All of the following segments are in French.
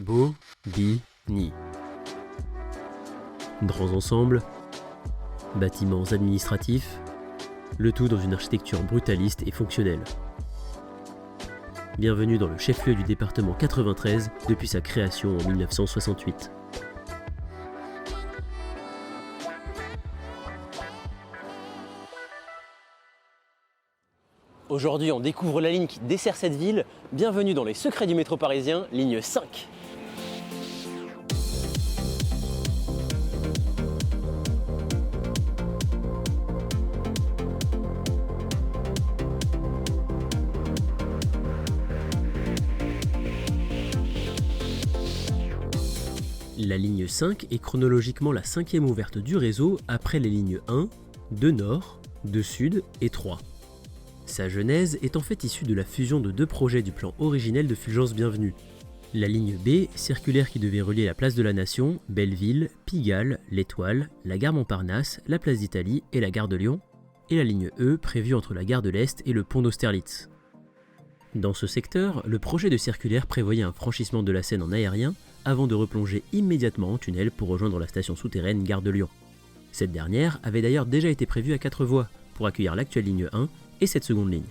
Bobigny. Grands ensembles, bâtiments administratifs, le tout dans une architecture brutaliste et fonctionnelle. Bienvenue dans le chef-lieu du département 93 depuis sa création en 1968. Aujourd'hui, on découvre la ligne qui dessert cette ville. Bienvenue dans les secrets du métro parisien, ligne 5. La ligne 5 est chronologiquement la cinquième ouverte du réseau après les lignes 1, 2 Nord, 2 Sud et 3. Sa genèse est en fait issue de la fusion de deux projets du plan originel de Fulgence Bienvenue. La ligne B, circulaire qui devait relier la place de la Nation, Belleville, Pigalle, l'Étoile, la gare Montparnasse, la place d'Italie et la gare de Lyon, et la ligne E prévue entre la gare de l'Est et le pont d'Austerlitz. Dans ce secteur, le projet de circulaire prévoyait un franchissement de la Seine en aérien avant de replonger immédiatement en tunnel pour rejoindre la station souterraine gare de Lyon. Cette dernière avait d'ailleurs déjà été prévue à 4 voies pour accueillir l'actuelle ligne 1 et cette seconde ligne.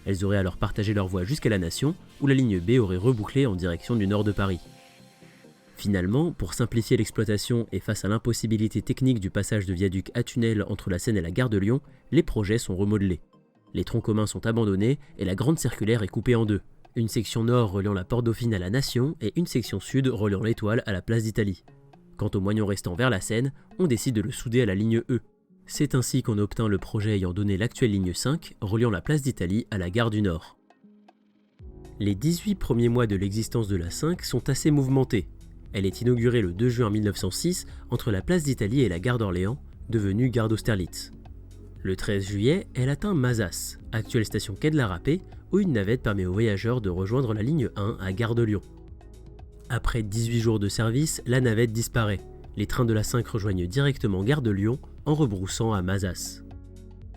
Elles auraient alors partagé leur voie jusqu'à la Nation, où la ligne B aurait rebouclé en direction du nord de Paris. Finalement, pour simplifier l'exploitation et face à l'impossibilité technique du passage de viaduc à tunnel entre la Seine et la gare de Lyon, les projets sont remodelés. Les troncs communs sont abandonnés et la grande circulaire est coupée en deux. Une section nord reliant la Porte Dauphine à la Nation et une section sud reliant l'Étoile à la place d'Italie. Quant au moignon restant vers la Seine, on décide de le souder à la ligne E. C'est ainsi qu'on obtint le projet ayant donné l'actuelle ligne 5, reliant la place d'Italie à la gare du Nord. Les 18 premiers mois de l'existence de la 5 sont assez mouvementés. Elle est inaugurée le 2 juin 1906 entre la place d'Italie et la gare d'Orléans, devenue gare d'Austerlitz. Le 13 juillet, elle atteint Mazas, actuelle station quai de la Râpée, où une navette permet aux voyageurs de rejoindre la ligne 1 à gare de Lyon. Après 18 jours de service, la navette disparaît. Les trains de la 5 rejoignent directement gare de Lyon en rebroussant à Mazas.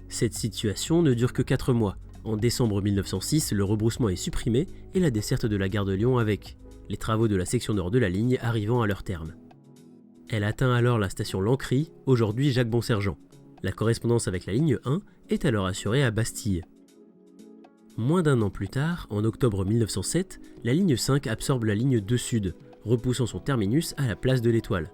Cette situation ne dure que 4 mois. En décembre 1906, le rebroussement est supprimé et la desserte de la gare de Lyon avec, les travaux de la section nord de la ligne arrivant à leur terme. Elle atteint alors la station Lancry, aujourd'hui Jacques Bonsergent. La correspondance avec la ligne 1 est alors assurée à Bastille. Moins d'un an plus tard, en octobre 1907, la ligne 5 absorbe la ligne 2 Sud, repoussant son terminus à la place de l'Étoile.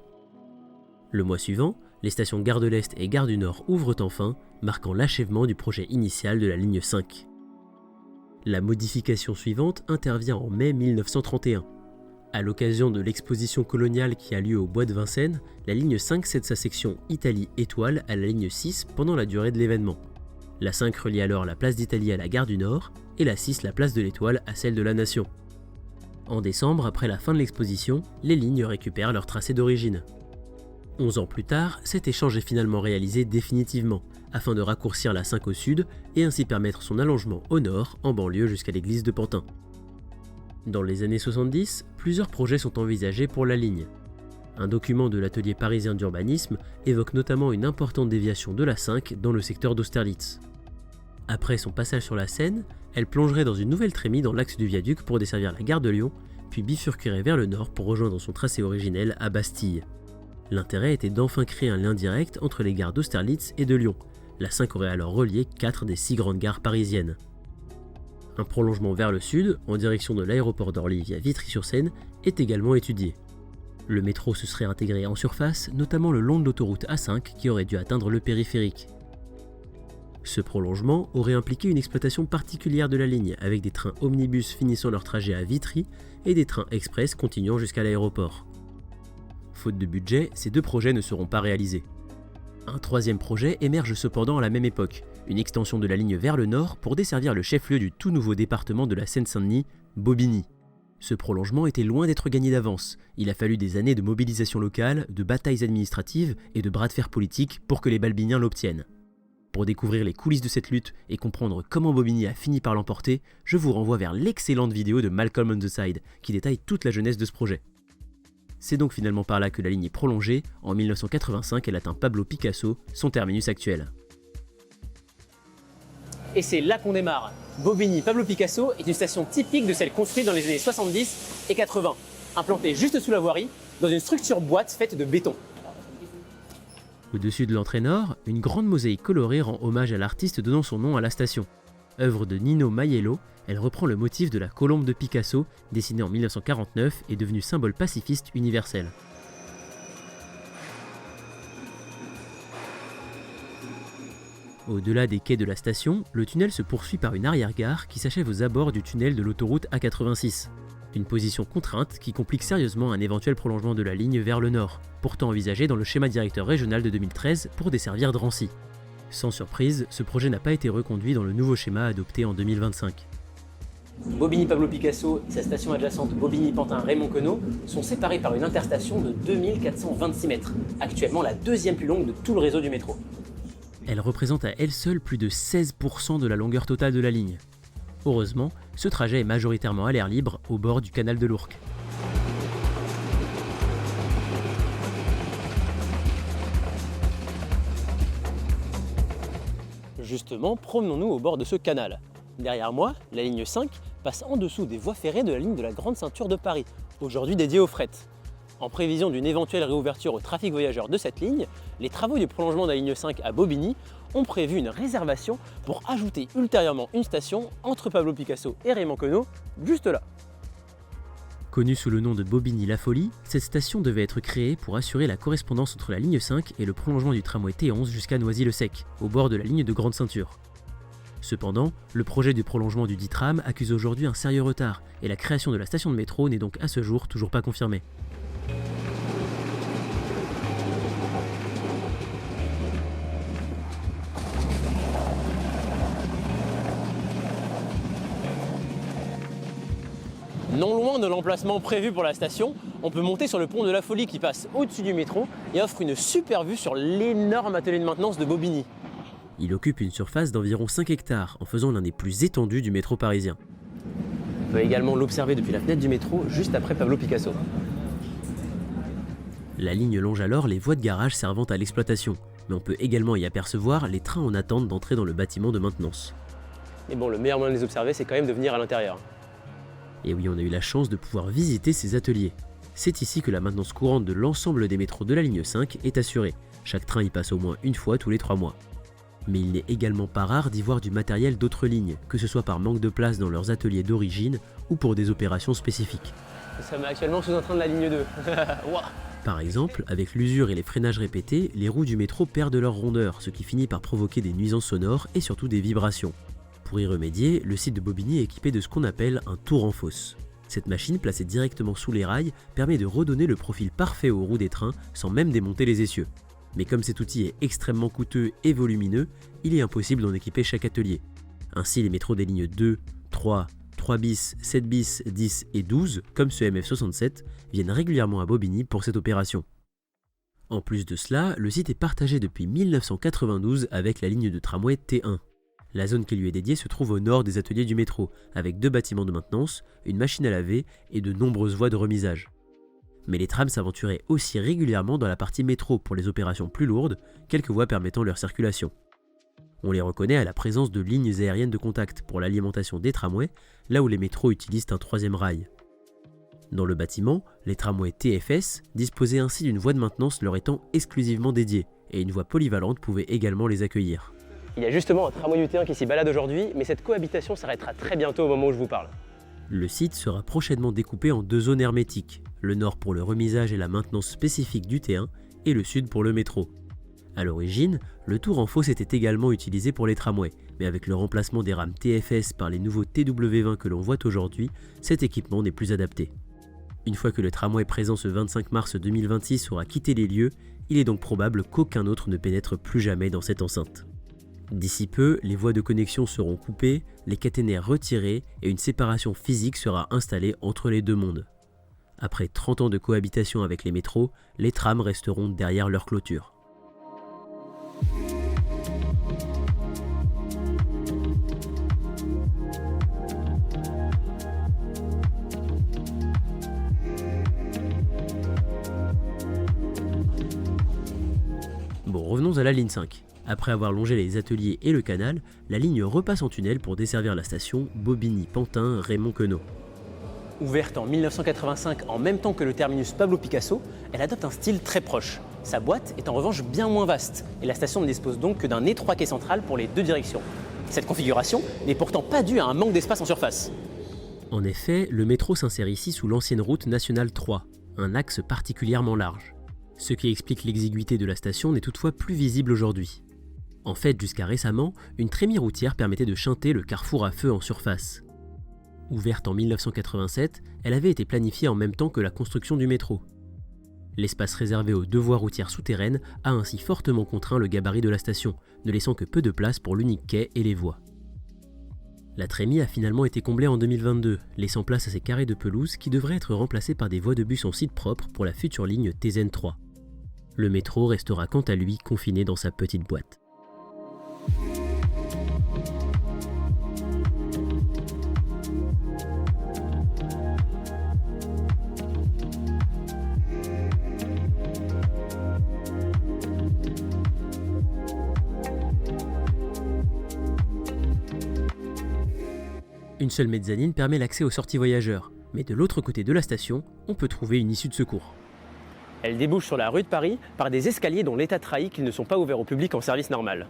Le mois suivant, les stations Gare de l'Est et Gare du Nord ouvrent enfin, marquant l'achèvement du projet initial de la ligne 5. La modification suivante intervient en mai 1931. À l'occasion de l'exposition coloniale qui a lieu au Bois de Vincennes, la ligne 5 cède sa section Italie-Étoile à la ligne 6 pendant la durée de l'événement. La 5 relie alors la place d'Italie à la gare du Nord et la 6 la place de l'Étoile à celle de la Nation. En décembre, après la fin de l'exposition, les lignes récupèrent leur tracé d'origine. 11 ans plus tard, cet échange est finalement réalisé définitivement, afin de raccourcir la 5 au sud et ainsi permettre son allongement au nord, en banlieue jusqu'à l'église de Pantin. Dans les années 70, plusieurs projets sont envisagés pour la ligne. Un document de l'atelier parisien d'urbanisme évoque notamment une importante déviation de la 5 dans le secteur d'Austerlitz. Après son passage sur la Seine, elle plongerait dans une nouvelle trémie dans l'axe du viaduc pour desservir la gare de Lyon, puis bifurquerait vers le nord pour rejoindre son tracé originel à Bastille. L'intérêt était d'enfin créer un lien direct entre les gares d'Austerlitz et de Lyon. La 5 aurait alors relié 4 des 6 grandes gares parisiennes. Un prolongement vers le sud, en direction de l'aéroport d'Orly via Vitry-sur-Seine, est également étudié. Le métro se serait intégré en surface, notamment le long de l'autoroute A5 qui aurait dû atteindre le périphérique. Ce prolongement aurait impliqué une exploitation particulière de la ligne, avec des trains omnibus finissant leur trajet à Vitry et des trains express continuant jusqu'à l'aéroport. Faute de budget, ces deux projets ne seront pas réalisés. Un troisième projet émerge cependant à la même époque, une extension de la ligne vers le nord pour desservir le chef-lieu du tout nouveau département de la Seine-Saint-Denis, Bobigny. Ce prolongement était loin d'être gagné d'avance. Il a fallu des années de mobilisation locale, de batailles administratives et de bras de fer politiques pour que les balbiniens l'obtiennent. Pour découvrir les coulisses de cette lutte et comprendre comment Bobigny a fini par l'emporter, je vous renvoie vers l'excellente vidéo de Malcolm on the Side qui détaille toute la jeunesse de ce projet. C'est donc finalement par là que la ligne est prolongée. En 1985, elle atteint Pablo Picasso, son terminus actuel. Et c'est là qu'on démarre. Bobigny Pablo Picasso est une station typique de celle construite dans les années 70 et 80. implanté juste sous la voirie, dans une structure boîte faite de béton. Au-dessus de l'entrée nord, une grande mosaïque colorée rend hommage à l'artiste donnant son nom à la station. Œuvre de Nino Maiello, elle reprend le motif de la colombe de Picasso, dessinée en 1949 et devenue symbole pacifiste universel. Au-delà des quais de la station, le tunnel se poursuit par une arrière-gare qui s'achève aux abords du tunnel de l'autoroute A86. Une position contrainte qui complique sérieusement un éventuel prolongement de la ligne vers le nord, pourtant envisagé dans le schéma directeur régional de 2013 pour desservir Drancy. Sans surprise, ce projet n'a pas été reconduit dans le nouveau schéma adopté en 2025. Bobigny-Pablo-Picasso et sa station adjacente Bobigny-Pantin-Raymond-Queneau sont séparés par une interstation de 2426 mètres, actuellement la deuxième plus longue de tout le réseau du métro. Elle représente à elle seule plus de 16% de la longueur totale de la ligne. Heureusement, ce trajet est majoritairement à l'air libre au bord du canal de l'Ourcq. Justement, promenons-nous au bord de ce canal. Derrière moi, la ligne 5 passe en dessous des voies ferrées de la ligne de la Grande Ceinture de Paris, aujourd'hui dédiée au fret. En prévision d'une éventuelle réouverture au trafic voyageurs de cette ligne, les travaux du prolongement de la ligne 5 à Bobigny ont prévu une réservation pour ajouter ultérieurement une station entre Pablo Picasso et Raymond-Queneau, juste là. Connue sous le nom de Bobigny-La Folie, cette station devait être créée pour assurer la correspondance entre la ligne 5 et le prolongement du tramway T11 jusqu'à Noisy-le-Sec, au bord de la ligne de Grande Ceinture. Cependant, le projet de prolongement du dit tram accuse aujourd'hui un sérieux retard, et la création de la station de métro n'est donc à ce jour toujours pas confirmée. Non loin de l'emplacement prévu pour la station, on peut monter sur le pont de la Folie qui passe au-dessus du métro et offre une super vue sur l'énorme atelier de maintenance de Bobigny. Il occupe une surface d'environ 5 hectares, en faisant l'un des plus étendus du métro parisien. On peut également l'observer depuis la fenêtre du métro, juste après Pablo Picasso. La ligne longe alors les voies de garage servant à l'exploitation, mais on peut également y apercevoir les trains en attente d'entrer dans le bâtiment de maintenance. Mais bon, le meilleur moyen de les observer, c'est quand même de venir à l'intérieur. Et oui, on a eu la chance de pouvoir visiter ces ateliers. C'est ici que la maintenance courante de l'ensemble des métros de la ligne 5 est assurée. Chaque train y passe au moins une fois tous les 3 mois. Mais il n'est également pas rare d'y voir du matériel d'autres lignes, que ce soit par manque de place dans leurs ateliers d'origine ou pour des opérations spécifiques. Nous sommes actuellement sous un train de la ligne 2. Par exemple, avec l'usure et les freinages répétés, les roues du métro perdent leur rondeur, ce qui finit par provoquer des nuisances sonores et surtout des vibrations. Pour y remédier, le site de Bobigny est équipé de ce qu'on appelle un tour en fosse. Cette machine, placée directement sous les rails, permet de redonner le profil parfait aux roues des trains sans même démonter les essieux. Mais comme cet outil est extrêmement coûteux et volumineux, il est impossible d'en équiper chaque atelier. Ainsi, les métros des lignes 2, 3, 3 bis, 7 bis, 10 et 12, comme ce MF67, viennent régulièrement à Bobigny pour cette opération. En plus de cela, le site est partagé depuis 1992 avec la ligne de tramway T1. La zone qui lui est dédiée se trouve au nord des ateliers du métro, avec 2 bâtiments de maintenance, une machine à laver et de nombreuses voies de remisage. Mais les trams s'aventuraient aussi régulièrement dans la partie métro pour les opérations plus lourdes, quelques voies permettant leur circulation. On les reconnaît à la présence de lignes aériennes de contact pour l'alimentation des tramways, là où les métros utilisent un 3e rail. Dans le bâtiment, les tramways TFS disposaient ainsi d'une voie de maintenance leur étant exclusivement dédiée, et une voie polyvalente pouvait également les accueillir. Il y a justement un tramway du T1 qui s'y balade aujourd'hui, mais cette cohabitation s'arrêtera très bientôt au moment où je vous parle. Le site sera prochainement découpé en 2 zones hermétiques, le nord pour le remisage et la maintenance spécifique du T1, et le sud pour le métro. A l'origine, le tour en fosse était également utilisé pour les tramways, mais avec le remplacement des rames TFS par les nouveaux TW20 que l'on voit aujourd'hui, cet équipement n'est plus adapté. Une fois que le tramway présent ce 25 mars 2026 aura quitté les lieux, il est donc probable qu'aucun autre ne pénètre plus jamais dans cette enceinte. D'ici peu, les voies de connexion seront coupées, les caténaires retirés et une séparation physique sera installée entre les deux mondes. Après 30 ans de cohabitation avec les métros, les trams resteront derrière leur clôture. Bon, revenons à la ligne 5. Après avoir longé les ateliers et le canal, la ligne repasse en tunnel pour desservir la station Bobigny-Pantin-Raymond-Queneau. Ouverte en 1985 en même temps que le terminus Pablo Picasso, elle adopte un style très proche. Sa boîte est en revanche bien moins vaste et la station ne dispose donc que d'un étroit quai central pour les deux directions. Cette configuration n'est pourtant pas due à un manque d'espace en surface. En effet, le métro s'insère ici sous l'ancienne route nationale 3, un axe particulièrement large. Ce qui explique l'exiguïté de la station n'est toutefois plus visible aujourd'hui. En fait, jusqu'à récemment, une trémie routière permettait de shunter le carrefour à feu en surface. Ouverte en 1987, elle avait été planifiée en même temps que la construction du métro. L'espace réservé aux deux voies routières souterraines a ainsi fortement contraint le gabarit de la station, ne laissant que peu de place pour l'unique quai et les voies. La trémie a finalement été comblée en 2022, laissant place à ces carrés de pelouse qui devraient être remplacés par des voies de bus en site propre pour la future ligne TZN3. Le métro restera quant à lui confiné dans sa petite boîte. Une seule mezzanine permet l'accès aux sorties voyageurs, mais de l'autre côté de la station, on peut trouver une issue de secours. Elle débouche sur la rue de Paris par des escaliers dont l'État trahit qu'ils ne sont pas ouverts au public en service normal.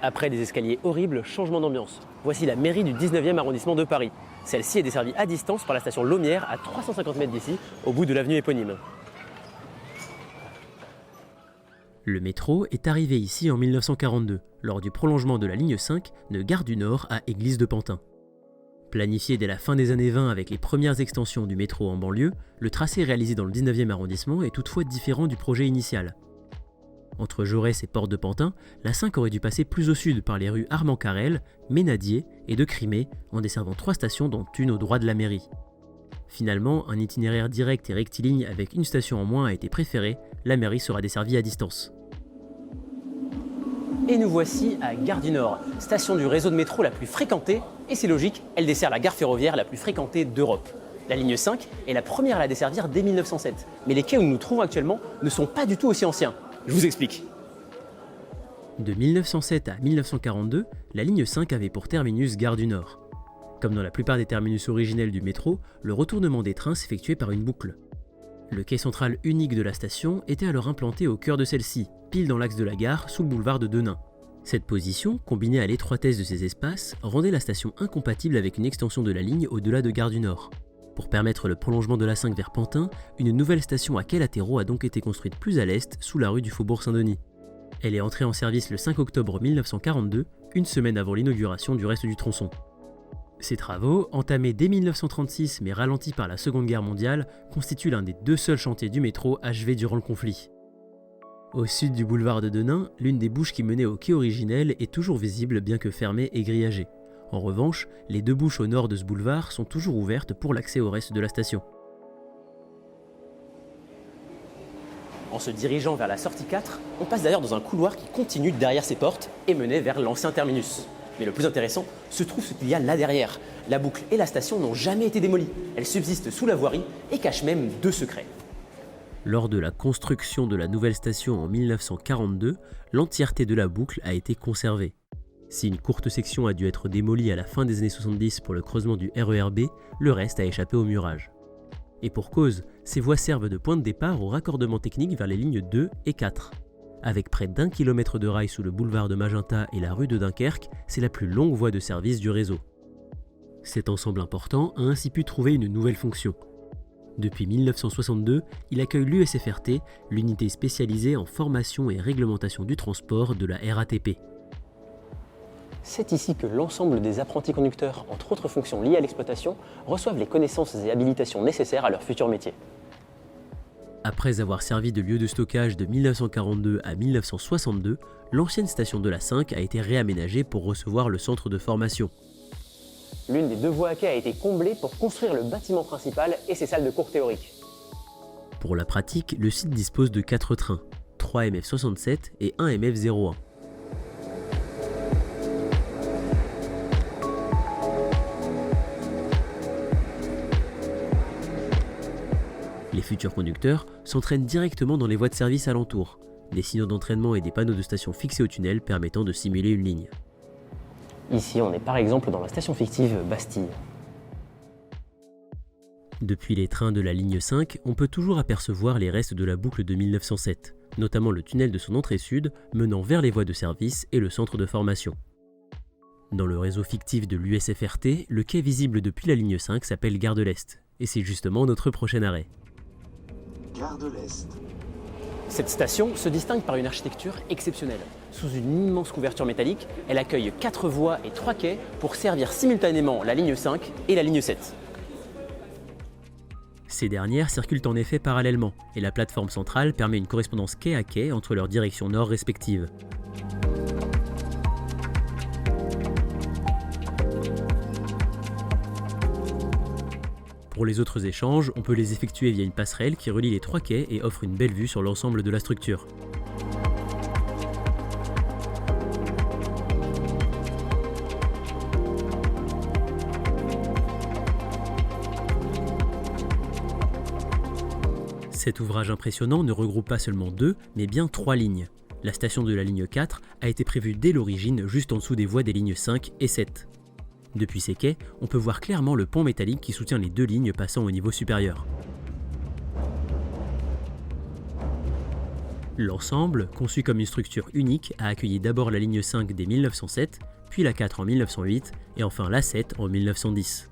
Après des escaliers horribles, changement d'ambiance. Voici la mairie du 19e arrondissement de Paris. Celle-ci est desservie à distance par la station Laumière à 350 mètres d'ici, au bout de l'avenue éponyme. Le métro est arrivé ici en 1942, lors du prolongement de la ligne 5 de Gare du Nord à Église de Pantin. Planifié dès la fin des années 20 avec les premières extensions du métro en banlieue, le tracé réalisé dans le 19e arrondissement est toutefois différent du projet initial. Entre Jaurès et Porte de Pantin, la 5 aurait dû passer plus au sud par les rues Armand Carrel, Ménadier et de Crimée, en desservant 3 stations dont une au droit de la mairie. Finalement, un itinéraire direct et rectiligne avec une station en moins a été préféré, la mairie sera desservie à distance. Et nous voici à Gare du Nord, station du réseau de métro la plus fréquentée, et c'est logique, elle dessert la gare ferroviaire la plus fréquentée d'Europe. La ligne 5 est la première à la desservir dès 1907, mais les quais où nous nous trouvons actuellement ne sont pas du tout aussi anciens. Je vous explique. De 1907 à 1942, la ligne 5 avait pour terminus Gare du Nord. Comme dans la plupart des terminus originels du métro, le retournement des trains s'effectuait par une boucle. Le quai central unique de la station était alors implanté au cœur de celle-ci, pile dans l'axe de la gare, sous le boulevard de Denain. Cette position, combinée à l'étroitesse de ces espaces, rendait la station incompatible avec une extension de la ligne au-delà de Gare du Nord. Pour permettre le prolongement de la 5 vers Pantin, une nouvelle station à quais latéraux a donc été construite plus à l'est, sous la rue du Faubourg Saint-Denis. Elle est entrée en service le 5 octobre 1942, une semaine avant l'inauguration du reste du tronçon. Ces travaux, entamés dès 1936 mais ralentis par la Seconde Guerre mondiale, constituent l'un des 2 seuls chantiers du métro achevés durant le conflit. Au sud du boulevard de Denain, l'une des bouches qui menait au quai originel est toujours visible bien que fermée et grillagée. En revanche, les 2 bouches au nord de ce boulevard sont toujours ouvertes pour l'accès au reste de la station. En se dirigeant vers la sortie 4, on passe d'ailleurs dans un couloir qui continue derrière ces portes et menait vers l'ancien terminus. Mais le plus intéressant se trouve ce qu'il y a là derrière. La boucle et la station n'ont jamais été démolies. Elles subsistent sous la voirie et cachent même 2 secrets. Lors de la construction de la nouvelle station en 1942, l'entièreté de la boucle a été conservée. Si une courte section a dû être démolie à la fin des années 70 pour le creusement du RER B, le reste a échappé au murage. Et pour cause, ces voies servent de point de départ au raccordement technique vers les lignes 2 et 4. Avec près d'1 kilomètre de rail sous le boulevard de Magenta et la rue de Dunkerque, c'est la plus longue voie de service du réseau. Cet ensemble important a ainsi pu trouver une nouvelle fonction. Depuis 1962, il accueille l'USFRT, l'unité spécialisée en formation et réglementation du transport de la RATP. C'est ici que l'ensemble des apprentis conducteurs, entre autres fonctions liées à l'exploitation, reçoivent les connaissances et habilitations nécessaires à leur futur métier. Après avoir servi de lieu de stockage de 1942 à 1962, l'ancienne station de la 5 a été réaménagée pour recevoir le centre de formation. L'une des 2 voies à quai a été comblée pour construire le bâtiment principal et ses salles de cours théoriques. Pour la pratique, le site dispose de 4 trains, 3 MF67 et 1 MF01. Les futurs conducteurs s'entraînent directement dans les voies de service alentour, des signaux d'entraînement et des panneaux de station fixés au tunnel permettant de simuler une ligne. Ici, on est par exemple dans la station fictive Bastille. Depuis les trains de la ligne 5, on peut toujours apercevoir les restes de la boucle de 1907, notamment le tunnel de son entrée sud menant vers les voies de service et le centre de formation. Dans le réseau fictif de l'USFRT, le quai visible depuis la ligne 5 s'appelle Gare de l'Est, et c'est justement notre prochain arrêt. Gare de l'Est. Cette station se distingue par une architecture exceptionnelle. Sous une immense couverture métallique, elle accueille 4 voies et 3 quais pour servir simultanément la ligne 5 et la ligne 7. Ces dernières circulent en effet parallèlement, et la plateforme centrale permet une correspondance quai à quai entre leurs directions nord respectives. Pour les autres échanges, on peut les effectuer via une passerelle qui relie les 3 quais et offre une belle vue sur l'ensemble de la structure. Cet ouvrage impressionnant ne regroupe pas seulement 2, mais bien 3 lignes. La station de la ligne 4 a été prévue dès l'origine juste en dessous des voies des lignes 5 et 7. Depuis ces quais, on peut voir clairement le pont métallique qui soutient les 2 lignes passant au niveau supérieur. L'ensemble, conçu comme une structure unique, a accueilli d'abord la ligne 5 dès 1907, puis la 4 en 1908 et enfin la 7 en 1910.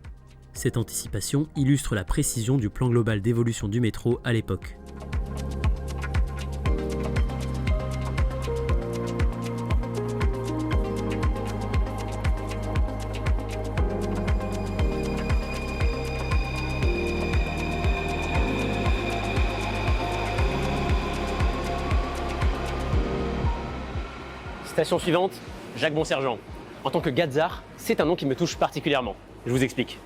Cette anticipation illustre la précision du plan global d'évolution du métro à l'époque. Station suivante, Jacques Bonsergent. En tant que Gazard, c'est un nom qui me touche particulièrement. Je vous explique.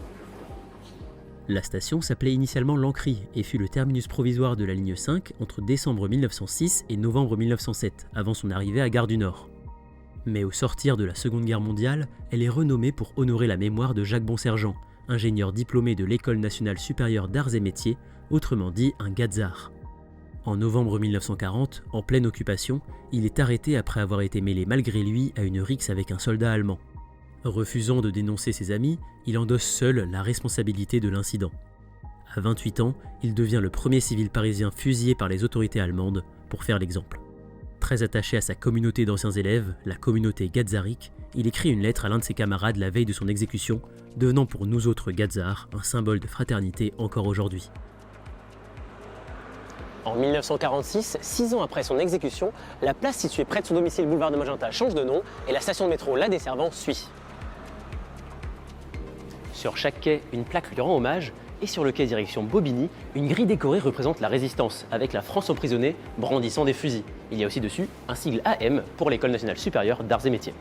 La station s'appelait initialement Lancry et fut le terminus provisoire de la ligne 5 entre décembre 1906 et novembre 1907, avant son arrivée à Gare du Nord. Mais au sortir de la Seconde Guerre mondiale, elle est renommée pour honorer la mémoire de Jacques Bonsergent, ingénieur diplômé de l'École nationale supérieure d'arts et métiers, autrement dit un Gazard. En novembre 1940, en pleine occupation, il est arrêté après avoir été mêlé malgré lui à une rixe avec un soldat allemand. Refusant de dénoncer ses amis, il endosse seul la responsabilité de l'incident. À 28 ans, il devient le premier civil parisien fusillé par les autorités allemandes, pour faire l'exemple. Très attaché à sa communauté d'anciens élèves, la communauté gazarique, il écrit une lettre à l'un de ses camarades la veille de son exécution, devenant pour nous autres Gazards un symbole de fraternité encore aujourd'hui. En 1946, 6 ans après son exécution, la place située près de son domicile boulevard de Magenta change de nom et la station de métro la desservant suit. Sur chaque quai, une plaque lui rend hommage et sur le quai direction Bobigny, une grille décorée représente la résistance avec la France emprisonnée brandissant des fusils. Il y a aussi dessus un sigle AM pour l'École nationale supérieure d'arts et métiers.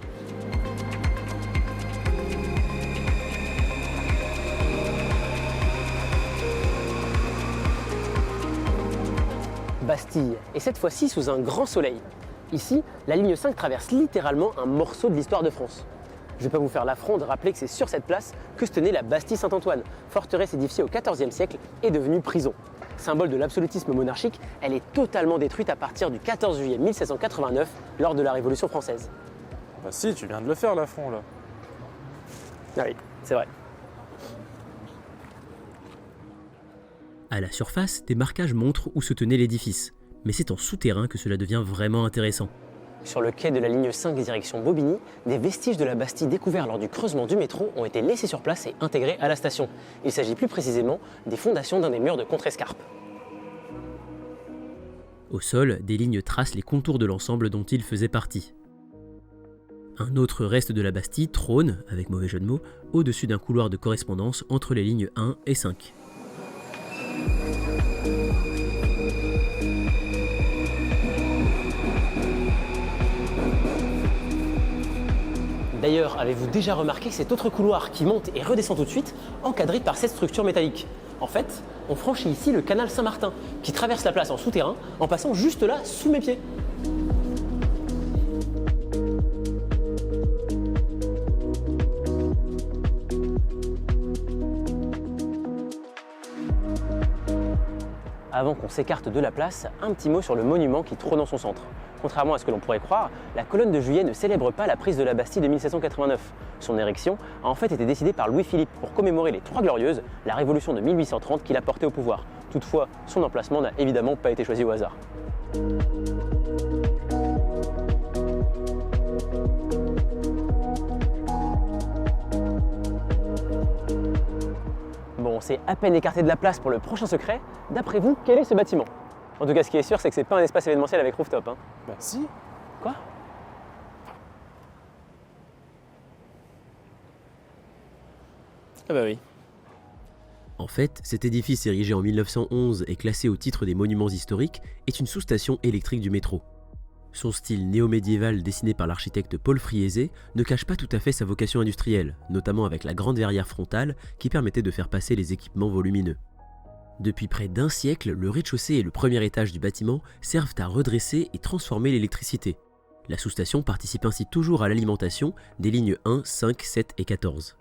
Bastille, et cette fois-ci sous un grand soleil. Ici, la ligne 5 traverse littéralement un morceau de l'histoire de France. Je ne vais pas vous faire l'affront de rappeler que c'est sur cette place que se tenait la Bastille Saint-Antoine, forteresse édifiée au XIVe siècle et devenue prison. Symbole de l'absolutisme monarchique, elle est totalement détruite à partir du 14 juillet 1789 lors de la Révolution française. Bah si, tu viens de le faire l'affront là. Ah oui, c'est vrai. À la surface, des marquages montrent où se tenait l'édifice, mais c'est en souterrain que cela devient vraiment intéressant. Sur le quai de la ligne 5 direction Bobigny, des vestiges de la Bastille découverts lors du creusement du métro ont été laissés sur place et intégrés à la station. Il s'agit plus précisément des fondations d'un des murs de contre-escarpe. Au sol, des lignes tracent les contours de l'ensemble dont il faisait partie. Un autre reste de la Bastille trône, avec mauvais jeu de mots, au-dessus d'un couloir de correspondance entre les lignes 1 et 5. D'ailleurs, avez-vous déjà remarqué cet autre couloir qui monte et redescend tout de suite, encadré par cette structure métallique? En fait, on franchit ici le canal Saint-Martin, qui traverse la place en souterrain, en passant juste là, sous mes pieds. Avant qu'on s'écarte de la place, un petit mot sur le monument qui trône en son centre. Contrairement à ce que l'on pourrait croire, la colonne de Juillet ne célèbre pas la prise de la Bastille de 1789. Son érection a en fait été décidée par Louis-Philippe pour commémorer les Trois Glorieuses, la révolution de 1830 qui l'a porté au pouvoir. Toutefois, son emplacement n'a évidemment pas été choisi au hasard. Bon, on s'est à peine écarté de la place pour le prochain secret. D'après vous, quel est ce bâtiment? En tout cas, ce qui est sûr, c'est que c'est pas un espace événementiel avec rooftop. Hein. Bah si. Quoi? Ah bah oui. En fait, cet édifice érigé en 1911 et classé au titre des monuments historiques est une sous-station électrique du métro. Son style néo-médiéval dessiné par l'architecte Paul Friese ne cache pas tout à fait sa vocation industrielle, notamment avec la grande verrière frontale qui permettait de faire passer les équipements volumineux. Depuis près d'un siècle, le rez-de-chaussée et le premier étage du bâtiment servent à redresser et transformer l'électricité. La sous-station participe ainsi toujours à l'alimentation des lignes 1, 5, 7 et 14.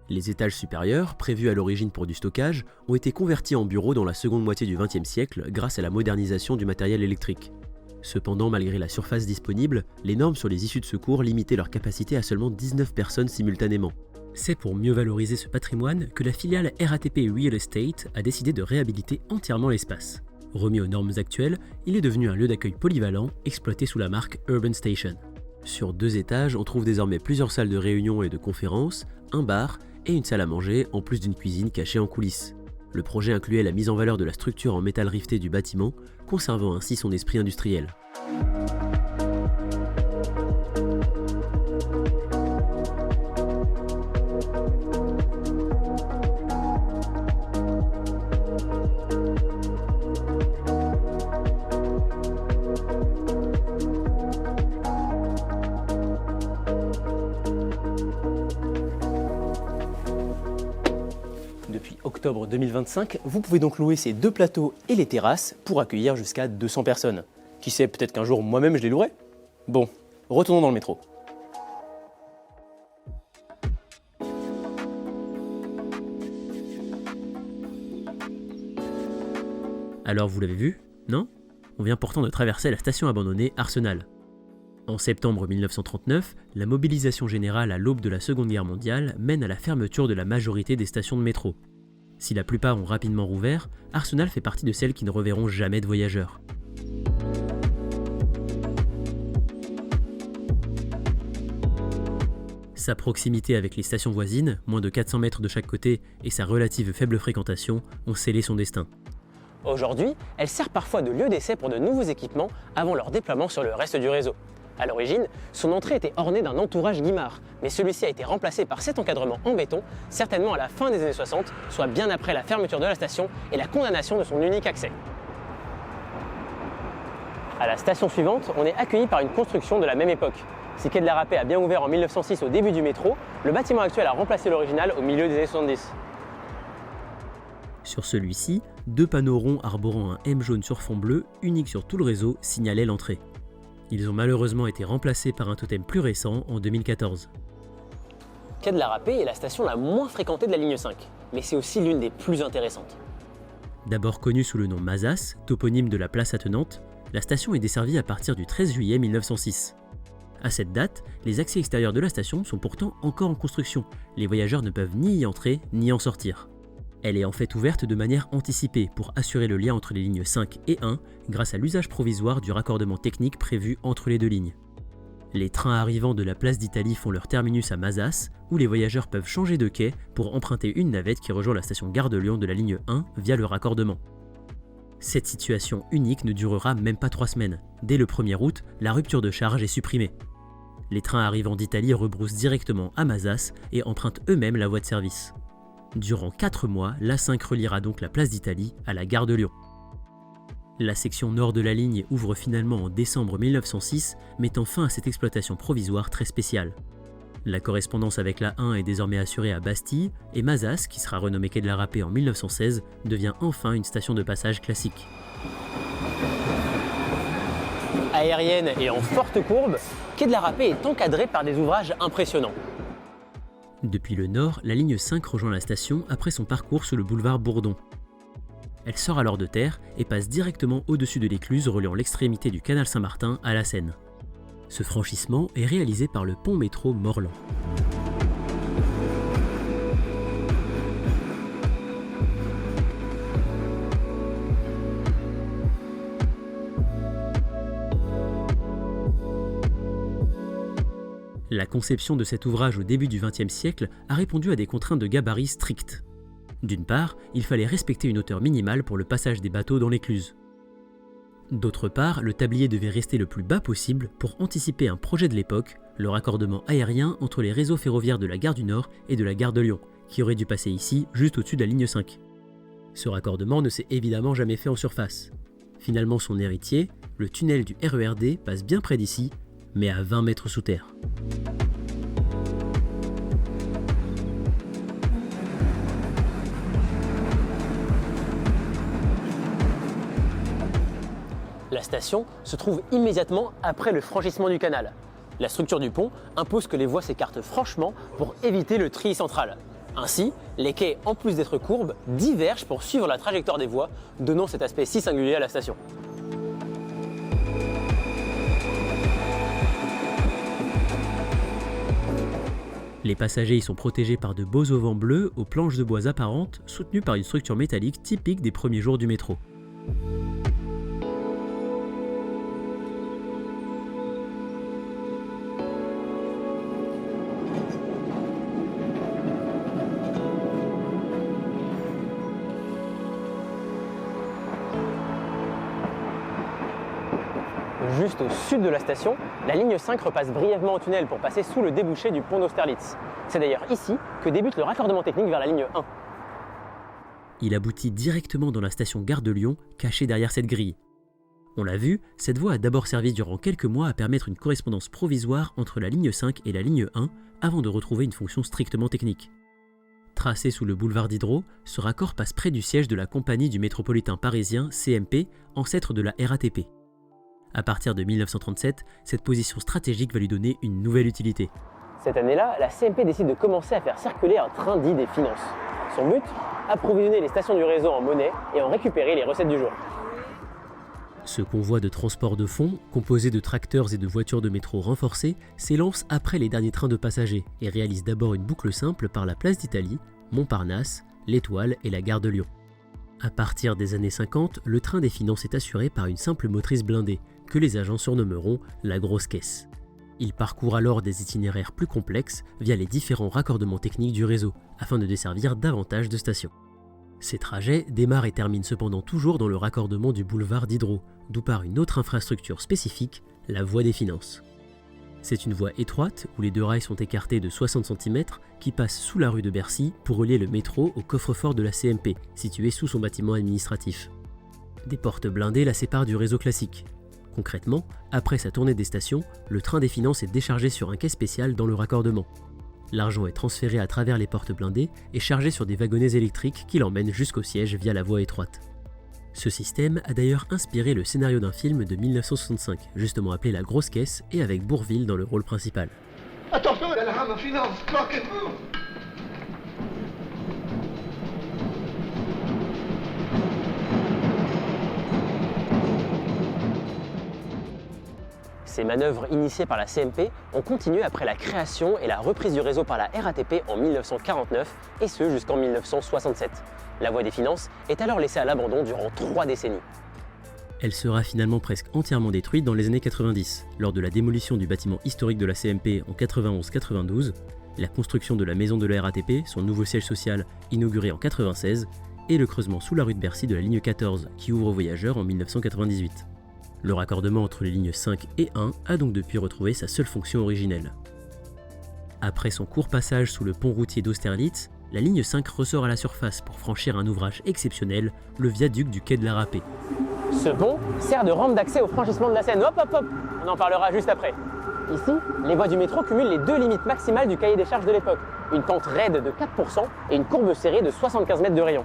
Les étages supérieurs, prévus à l'origine pour du stockage, ont été convertis en bureaux dans la seconde moitié du XXe siècle grâce à la modernisation du matériel électrique. Cependant, malgré la surface disponible, les normes sur les issues de secours limitaient leur capacité à seulement 19 personnes simultanément. C'est pour mieux valoriser ce patrimoine que la filiale RATP Real Estate a décidé de réhabiliter entièrement l'espace. Remis aux normes actuelles, il est devenu un lieu d'accueil polyvalent exploité sous la marque Urban Station. Sur 2 étages, on trouve désormais plusieurs salles de réunion et de conférences, un bar et une salle à manger en plus d'une cuisine cachée en coulisses. Le projet incluait la mise en valeur de la structure en métal rifté du bâtiment, conservant ainsi son esprit industriel. Depuis octobre 2025, vous pouvez donc louer ces 2 plateaux et les terrasses pour accueillir jusqu'à 200 personnes. Qui sait, peut-être qu'un jour moi-même je les louerai. Bon, retournons dans le métro. Alors vous l'avez vu, non? On vient pourtant de traverser la station abandonnée Arsenal. En septembre 1939, la mobilisation générale à l'aube de la Seconde Guerre mondiale mène à la fermeture de la majorité des stations de métro. Si la plupart ont rapidement rouvert, Arsenal fait partie de celles qui ne reverront jamais de voyageurs. Sa proximité avec les stations voisines, moins de 400 mètres de chaque côté, et sa relative faible fréquentation ont scellé son destin. Aujourd'hui, elle sert parfois de lieu d'essai pour de nouveaux équipements avant leur déploiement sur le reste du réseau. À l'origine, son entrée était ornée d'un entourage Guimard, mais celui-ci a été remplacé par cet encadrement en béton, certainement à la fin des années 60, soit bien après la fermeture de la station et la condamnation de son unique accès. À la station suivante, on est accueilli par une construction de la même époque. Si Quai de la Râpée a bien ouvert en 1906 au début du métro, le bâtiment actuel a remplacé l'original au milieu des années 70. Sur celui-ci, 2 panneaux ronds arborant un M jaune sur fond bleu, unique sur tout le réseau, signalaient l'entrée. Ils ont malheureusement été remplacés par un totem plus récent en 2014. Quai de la Râpée est la station la moins fréquentée de la ligne 5, mais c'est aussi l'une des plus intéressantes. D'abord connue sous le nom Mazas, toponyme de la place attenante, la station est desservie à partir du 13 juillet 1906. À cette date, les accès extérieurs de la station sont pourtant encore en construction. Les voyageurs ne peuvent ni y entrer ni en sortir. Elle est en fait ouverte de manière anticipée pour assurer le lien entre les lignes 5 et 1 grâce à l'usage provisoire du raccordement technique prévu entre les 2 lignes. Les trains arrivant de la place d'Italie font leur terminus à Mazas, où les voyageurs peuvent changer de quai pour emprunter une navette qui rejoint la station Gare de Lyon de la ligne 1 via le raccordement. Cette situation unique ne durera même pas 3 semaines. Dès le 1er août, la rupture de charge est supprimée. Les trains arrivant d'Italie rebroussent directement à Mazas et empruntent eux-mêmes la voie de service. Durant 4 mois, l'A5 reliera donc la place d'Italie à la gare de Lyon. La section nord de la ligne ouvre finalement en décembre 1906, mettant fin à cette exploitation provisoire très spéciale. La correspondance avec la 1 est désormais assurée à Bastille, et Mazas, qui sera renommé Quai de la Râpée en 1916, devient enfin une station de passage classique. Aérienne et en forte courbe, Quai de la Râpée est encadré par des ouvrages impressionnants. Depuis le nord, la ligne 5 rejoint la station après son parcours sous le boulevard Bourdon. Elle sort alors de terre et passe directement au-dessus de l'écluse reliant l'extrémité du canal Saint-Martin à la Seine. Ce franchissement est réalisé par le pont métro Morland. La conception de cet ouvrage au début du XXe siècle a répondu à des contraintes de gabarit strictes. D'une part, il fallait respecter une hauteur minimale pour le passage des bateaux dans l'écluse. D'autre part, le tablier devait rester le plus bas possible pour anticiper un projet de l'époque, le raccordement aérien entre les réseaux ferroviaires de la gare du Nord et de la gare de Lyon, qui aurait dû passer ici, juste au-dessus de la ligne 5. Ce raccordement ne s'est évidemment jamais fait en surface. Finalement, son héritier, le tunnel du RERD, passe bien près d'ici, mais à 20 mètres sous terre. La station se trouve immédiatement après le franchissement du canal. La structure du pont impose que les voies s'écartent franchement pour éviter le treillis central. Ainsi, les quais, en plus d'être courbes, divergent pour suivre la trajectoire des voies, donnant cet aspect si singulier à la station. Les passagers y sont protégés par de beaux auvents bleus aux planches de bois apparentes, soutenus par une structure métallique typique des premiers jours du métro. Juste au sud de la station, la ligne 5 repasse brièvement au tunnel pour passer sous le débouché du pont d'Austerlitz. C'est d'ailleurs ici que débute le raccordement technique vers la ligne 1. Il aboutit directement dans la station Gare de Lyon, cachée derrière cette grille. On l'a vu, cette voie a d'abord servi durant quelques mois à permettre une correspondance provisoire entre la ligne 5 et la ligne 1, avant de retrouver une fonction strictement technique. Tracé sous le boulevard Diderot, ce raccord passe près du siège de la compagnie du métropolitain parisien CMP, ancêtre de la RATP. À partir de 1937, cette position stratégique va lui donner une nouvelle utilité. Cette année-là, la CMP décide de commencer à faire circuler un train dit des finances. Son but ? Approvisionner les stations du réseau en monnaie et en récupérer les recettes du jour. Ce convoi de transport de fonds, composé de tracteurs et de voitures de métro renforcées, s'élance après les derniers trains de passagers et réalise d'abord une boucle simple par la place d'Italie, Montparnasse, l'Étoile et la gare de Lyon. À partir des années 50, le train des finances est assuré par une simple motrice blindée, que les agents surnommeront la grosse caisse. Il parcourt alors des itinéraires plus complexes via les différents raccordements techniques du réseau, afin de desservir davantage de stations. Ces trajets démarrent et terminent cependant toujours dans le raccordement du boulevard Diderot, d'où part une autre infrastructure spécifique, la voie des finances. C'est une voie étroite où les deux rails sont écartés de 60 cm qui passe sous la rue de Bercy pour relier le métro au coffre-fort de la CMP, situé sous son bâtiment administratif. Des portes blindées la séparent du réseau classique. Concrètement, après sa tournée des stations, le train des finances est déchargé sur un quai spécial dans le raccordement. L'argent est transféré à travers les portes blindées et chargé sur des wagonnets électriques qui l'emmènent jusqu'au siège via la voie étroite. Ce système a d'ailleurs inspiré le scénario d'un film de 1965, justement appelé La Grosse Caisse et avec Bourvil dans le rôle principal. Attention, il y a la rame en finance, bloquez-vous! Ces manœuvres initiées par la CMP ont continué après la création et la reprise du réseau par la RATP en 1949, et ce jusqu'en 1967. La voie des finances est alors laissée à l'abandon durant 3 décennies. Elle sera finalement presque entièrement détruite dans les années 90, lors de la démolition du bâtiment historique de la CMP en 91-92, la construction de la maison de la RATP, son nouveau siège social inauguré en 96, et le creusement sous la rue de Bercy de la ligne 14 qui ouvre aux voyageurs en 1998. Le raccordement entre les lignes 5 et 1 a donc depuis retrouvé sa seule fonction originelle. Après son court passage sous le pont routier d'Austerlitz, la ligne 5 ressort à la surface pour franchir un ouvrage exceptionnel, le viaduc du quai de la Râpée. Ce pont sert de rampe d'accès au franchissement de la Seine. Hop hop hop, on en parlera juste après. Ici, les voies du métro cumulent les 2 limites maximales du cahier des charges de l'époque. Une pente raide de 4% et une courbe serrée de 75 mètres de rayon.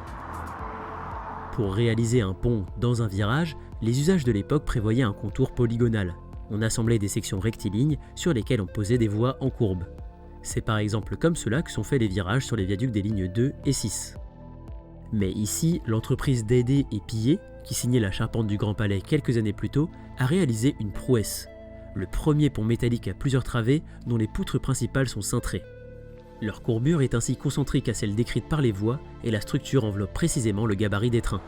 Pour réaliser un pont dans un virage, les usages de l'époque prévoyaient un contour polygonal. On assemblait des sections rectilignes sur lesquelles on posait des voies en courbe. C'est par exemple comme cela que sont faits les virages sur les viaducs des lignes 2 et 6. Mais ici, l'entreprise Day et Pillet, qui signait la charpente du Grand Palais quelques années plus tôt, a réalisé une prouesse. Le premier pont métallique à plusieurs travées dont les poutres principales sont cintrées. Leur courbure est ainsi concentrique à celle décrite par les voies et la structure enveloppe précisément le gabarit des trains.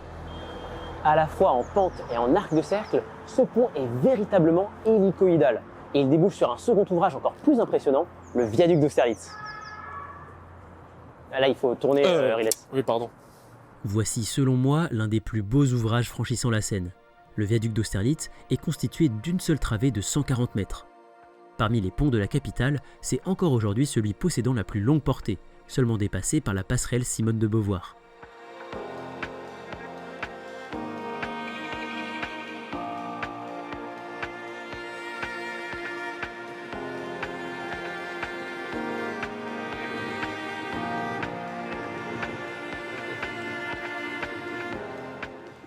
À la fois en pente et en arc de cercle, ce pont est véritablement hélicoïdal. Et il débouche sur un second ouvrage encore plus impressionnant, le viaduc d'Austerlitz. Là, il faut tourner, Riles. Oui, pardon. Voici selon moi l'un des plus beaux ouvrages franchissant la Seine. Le viaduc d'Austerlitz est constitué d'une seule travée de 140 mètres. Parmi les ponts de la capitale, c'est encore aujourd'hui celui possédant la plus longue portée, seulement dépassé par la passerelle Simone de Beauvoir.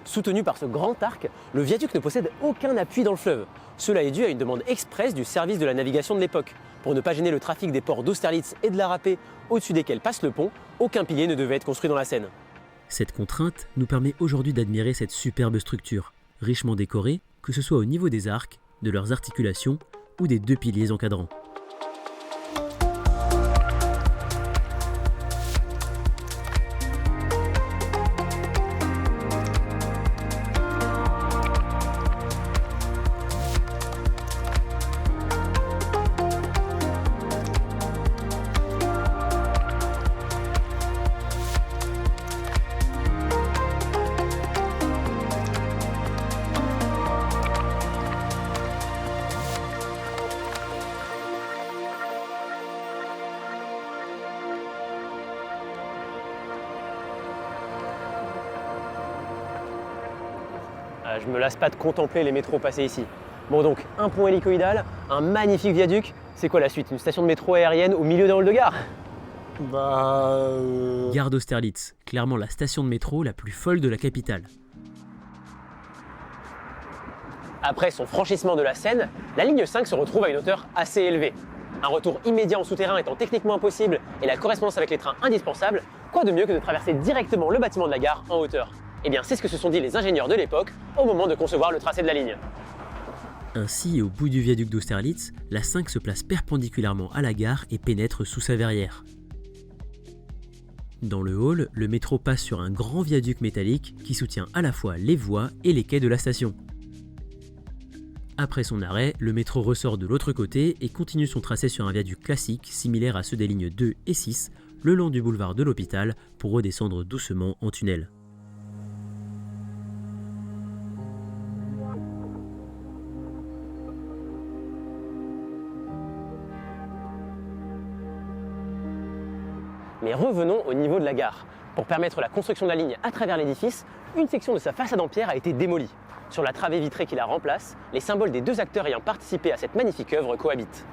Soutenu par ce grand arc, le viaduc ne possède aucun appui dans le fleuve. Cela est dû à une demande expresse du service de la navigation de l'époque. Pour ne pas gêner le trafic des ports d'Austerlitz et de la Rapée, au-dessus desquels passe le pont, aucun pilier ne devait être construit dans la Seine. Cette contrainte nous permet aujourd'hui d'admirer cette superbe structure, richement décorée, que ce soit au niveau des arcs, de leurs articulations ou des deux piliers encadrants. Je me lasse pas de contempler les métros passés ici. Bon donc, un pont hélicoïdal, un magnifique viaduc. C'est quoi la suite? Une station de métro aérienne au milieu d'un hall de gare? Gare d'Austerlitz, clairement la station de métro la plus folle de la capitale. Après son franchissement de la Seine, la ligne 5 se retrouve à une hauteur assez élevée. Un retour immédiat en souterrain étant techniquement impossible et la correspondance avec les trains indispensable, quoi de mieux que de traverser directement le bâtiment de la gare en hauteur? Eh bien, c'est ce que se sont dit les ingénieurs de l'époque au moment de concevoir le tracé de la ligne. Ainsi, au bout du viaduc d'Austerlitz, la 5 se place perpendiculairement à la gare et pénètre sous sa verrière. Dans le hall, le métro passe sur un grand viaduc métallique qui soutient à la fois les voies et les quais de la station. Après son arrêt, le métro ressort de l'autre côté et continue son tracé sur un viaduc classique similaire à ceux des lignes 2 et 6, le long du boulevard de l'Hôpital pour redescendre doucement en tunnel. Mais revenons au niveau de la gare. Pour permettre la construction de la ligne à travers l'édifice, une section de sa façade en pierre a été démolie. Sur la travée vitrée qui la remplace, les symboles des deux acteurs ayant participé à cette magnifique œuvre cohabitent.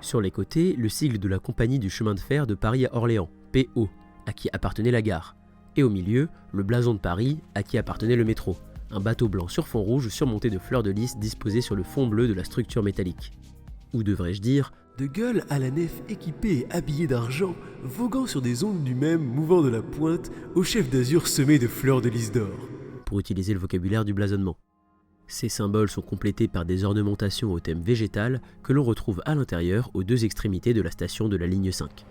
Sur les côtés, le sigle de la Compagnie du chemin de fer de Paris à Orléans, PO, à qui appartenait la gare. Et au milieu, le blason de Paris, à qui appartenait le métro. Un bateau blanc sur fond rouge surmonté de fleurs de lys disposées sur le fond bleu de la structure métallique. Ou devrais-je dire, de gueule à la nef équipée et habillée d'argent, voguant sur des ondes du même, mouvant de la pointe, au chef d'azur semé de fleurs de lys d'or. Pour utiliser le vocabulaire du blasonnement. Ces symboles sont complétés par des ornementations au thème végétal que l'on retrouve à l'intérieur aux deux extrémités de la station de la ligne 5.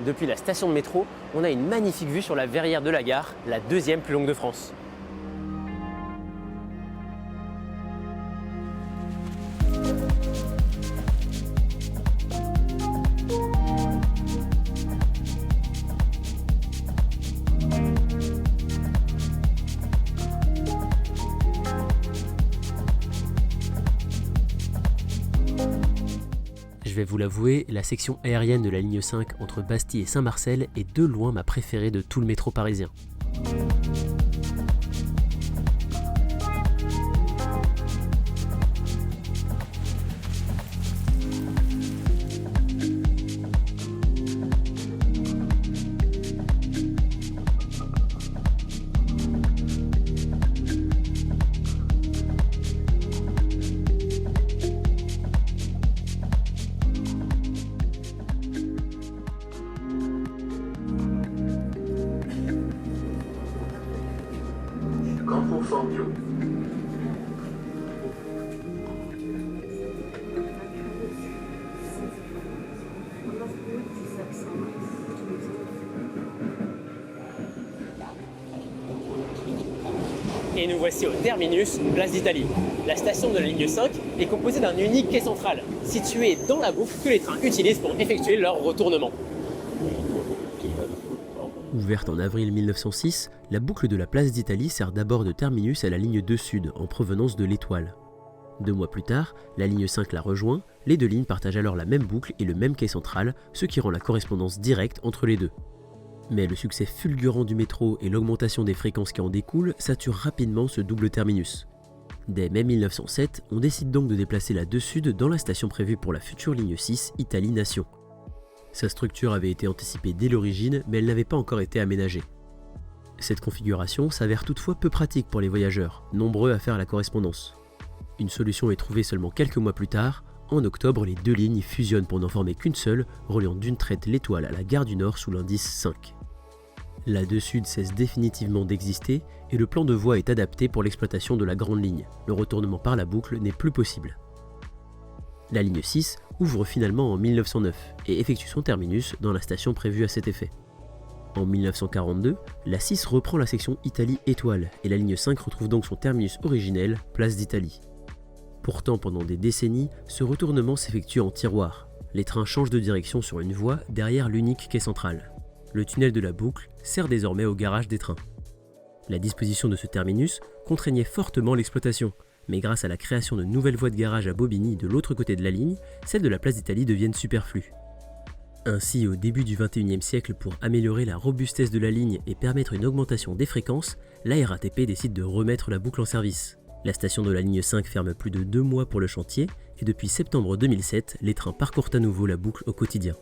Depuis la station de métro, on a une magnifique vue sur la verrière de la gare, la deuxième plus longue de France. Je vais vous l'avouer, la section aérienne de la ligne 5 entre Bastille et Saint-Marcel est de loin ma préférée de tout le métro parisien. Fangio. Et nous voici au terminus, place d'Italie. La station de la ligne 5 est composée d'un unique quai central, situé dans la boucle que les trains utilisent pour effectuer leur retournement. Ouverte en avril 1906, la boucle de la place d'Italie sert d'abord de terminus à la ligne 2 Sud en provenance de l'Étoile. 2 mois plus tard, la ligne 5 la rejoint, les deux lignes partagent alors la même boucle et le même quai central, ce qui rend la correspondance directe entre les deux. Mais le succès fulgurant du métro et l'augmentation des fréquences qui en découlent saturent rapidement ce double terminus. Dès mai 1907, on décide donc de déplacer la 2 Sud dans la station prévue pour la future ligne 6 Italie-Nation. Sa structure avait été anticipée dès l'origine, mais elle n'avait pas encore été aménagée. Cette configuration s'avère toutefois peu pratique pour les voyageurs, nombreux à faire la correspondance. Une solution est trouvée seulement quelques mois plus tard. En octobre, les deux lignes fusionnent pour n'en former qu'une seule, reliant d'une traite l'Étoile à la gare du Nord sous l'indice 5. La 2 Sud cesse définitivement d'exister et le plan de voie est adapté pour l'exploitation de la grande ligne. Le retournement par la boucle n'est plus possible. La ligne 6 ouvre finalement en 1909 et effectue son terminus dans la station prévue à cet effet. En 1942, la 6 reprend la section Italie-Étoile et la ligne 5 retrouve donc son terminus originel, place d'Italie. Pourtant, pendant des décennies, ce retournement s'effectue en tiroir. Les trains changent de direction sur une voie derrière l'unique quai central. Le tunnel de la boucle sert désormais au garage des trains. La disposition de ce terminus contraignait fortement l'exploitation, mais grâce à la création de nouvelles voies de garage à Bobigny de l'autre côté de la ligne, celles de la place d'Italie deviennent superflues. Ainsi, au début du XXIe siècle, pour améliorer la robustesse de la ligne et permettre une augmentation des fréquences, la RATP décide de remettre la boucle en service. La station de la ligne 5 ferme plus de 2 mois pour le chantier, et depuis septembre 2007, les trains parcourent à nouveau la boucle au quotidien.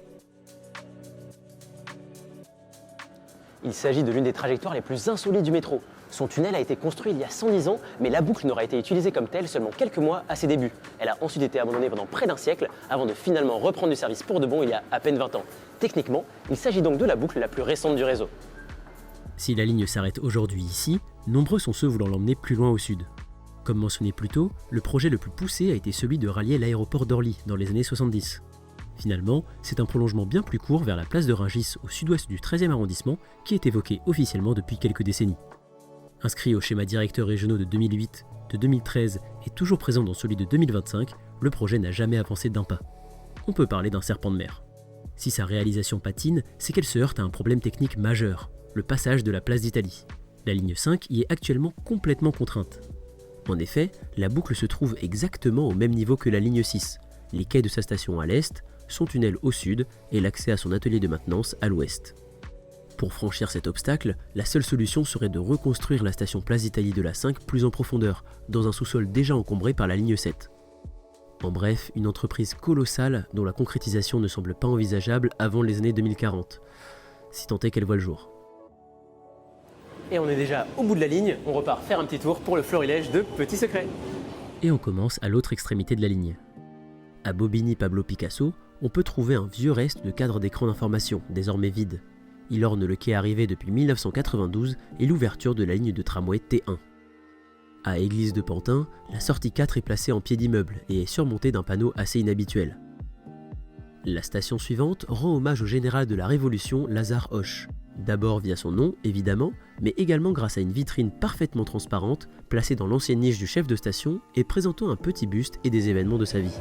Il s'agit de l'une des trajectoires les plus insolites du métro. Son tunnel a été construit il y a 110 ans, mais la boucle n'aura été utilisée comme telle seulement quelques mois à ses débuts. Elle a ensuite été abandonnée pendant près d'un siècle, avant de finalement reprendre du service pour de bon il y a à peine 20 ans. Techniquement, il s'agit donc de la boucle la plus récente du réseau. Si la ligne s'arrête aujourd'hui ici, nombreux sont ceux voulant l'emmener plus loin au sud. Comme mentionné plus tôt, le projet le plus poussé a été celui de rallier l'aéroport d'Orly dans les années 70. Finalement, c'est un prolongement bien plus court vers la place de Rungis au sud-ouest du 13e arrondissement qui est évoqué officiellement depuis quelques décennies. Inscrit au schéma directeur régionaux de 2008, de 2013 et toujours présent dans celui de 2025, le projet n'a jamais avancé d'un pas. On peut parler d'un serpent de mer. Si sa réalisation patine, c'est qu'elle se heurte à un problème technique majeur, le passage de la place d'Italie. La ligne 5 y est actuellement complètement contrainte. En effet, la boucle se trouve exactement au même niveau que la ligne 6, les quais de sa station à l'est, son tunnel au sud et l'accès à son atelier de maintenance à l'ouest. Pour franchir cet obstacle, la seule solution serait de reconstruire la station Place d'Italie de la 5 plus en profondeur, dans un sous-sol déjà encombré par la ligne 7. En bref, une entreprise colossale dont la concrétisation ne semble pas envisageable avant les années 2040, si tant est qu'elle voit le jour. Et on est déjà au bout de la ligne, on repart faire un petit tour pour le florilège de petits secrets. Et on commence à l'autre extrémité de la ligne. À Bobigny Pablo Picasso, on peut trouver un vieux reste de cadre d'écran d'information, désormais vide. Il orne le quai arrivé depuis 1992 et l'ouverture de la ligne de tramway T1. À Église de Pantin, la sortie 4 est placée en pied d'immeuble et est surmontée d'un panneau assez inhabituel. La station suivante rend hommage au général de la Révolution Lazare Hoche. D'abord via son nom, évidemment, mais également grâce à une vitrine parfaitement transparente placée dans l'ancienne niche du chef de station et présentant un petit buste et des événements de sa vie.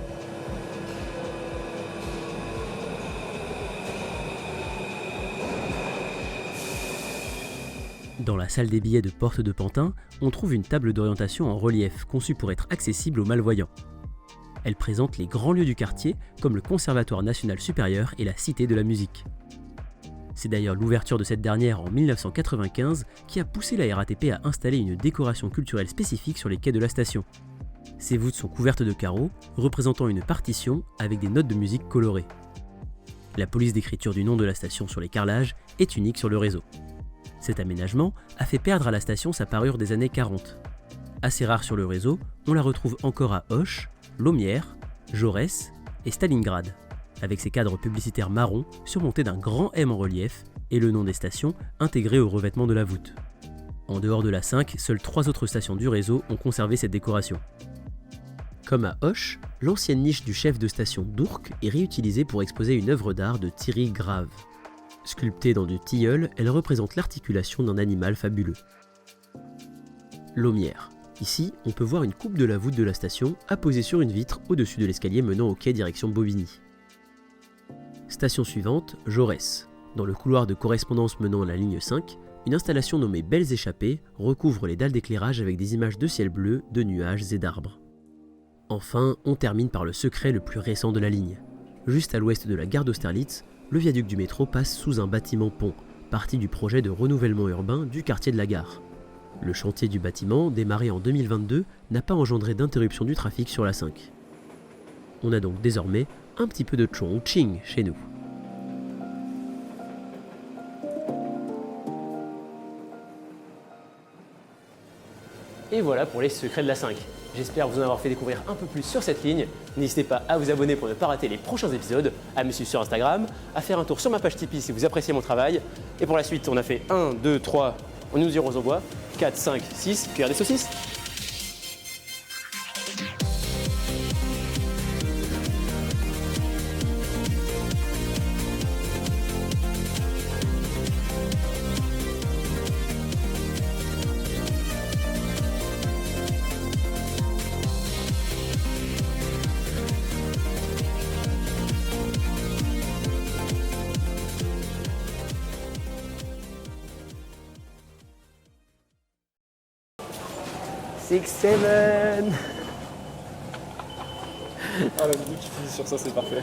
Dans la salle des billets de Porte de Pantin, on trouve une table d'orientation en relief conçue pour être accessible aux malvoyants. Elle présente les grands lieux du quartier comme le Conservatoire national supérieur et la Cité de la musique. C'est d'ailleurs l'ouverture de cette dernière en 1995 qui a poussé la RATP à installer une décoration culturelle spécifique sur les quais de la station. Ces voûtes sont couvertes de carreaux, représentant une partition avec des notes de musique colorées. La police d'écriture du nom de la station sur les carrelages est unique sur le réseau. Cet aménagement a fait perdre à la station sa parure des années 40. Assez rare sur le réseau, on la retrouve encore à Auch, Laumières, Jaurès et Stalingrad, avec ses cadres publicitaires marrons surmontés d'un grand M en relief et le nom des stations intégré au revêtement de la voûte. En dehors de la 5, seules 3 autres stations du réseau ont conservé cette décoration. Comme à Auch, l'ancienne niche du chef de station d'Ourcq est réutilisée pour exposer une œuvre d'art de Thierry Grave. Sculptée dans du tilleul, elle représente l'articulation d'un animal fabuleux. Laumière. Ici, on peut voir une coupe de la voûte de la station apposée sur une vitre au-dessus de l'escalier menant au quai direction Bobigny. Station suivante, Jaurès. Dans le couloir de correspondance menant à la ligne 5, une installation nommée Belles Échappées recouvre les dalles d'éclairage avec des images de ciel bleu, de nuages et d'arbres. Enfin, on termine par le secret le plus récent de la ligne. Juste à l'ouest de la gare d'Austerlitz, le viaduc du métro passe sous un bâtiment-pont, partie du projet de renouvellement urbain du quartier de la gare. Le chantier du bâtiment, démarré en 2022, n'a pas engendré d'interruption du trafic sur la 5. On a donc désormais un petit peu de Chongqing chez nous. Et voilà pour les secrets de la 5. J'espère vous en avoir fait découvrir un peu plus sur cette ligne. N'hésitez pas à vous abonner pour ne pas rater les prochains épisodes, à me suivre sur Instagram, à faire un tour sur ma page Tipeee si vous appréciez mon travail. Et pour la suite, on a fait 1, 2, 3, on nous irons au bois, 4, 5, 6, cuillère des saucisses. Six, seven. Ah, la vidéo qui finit sur ça, c'est parfait.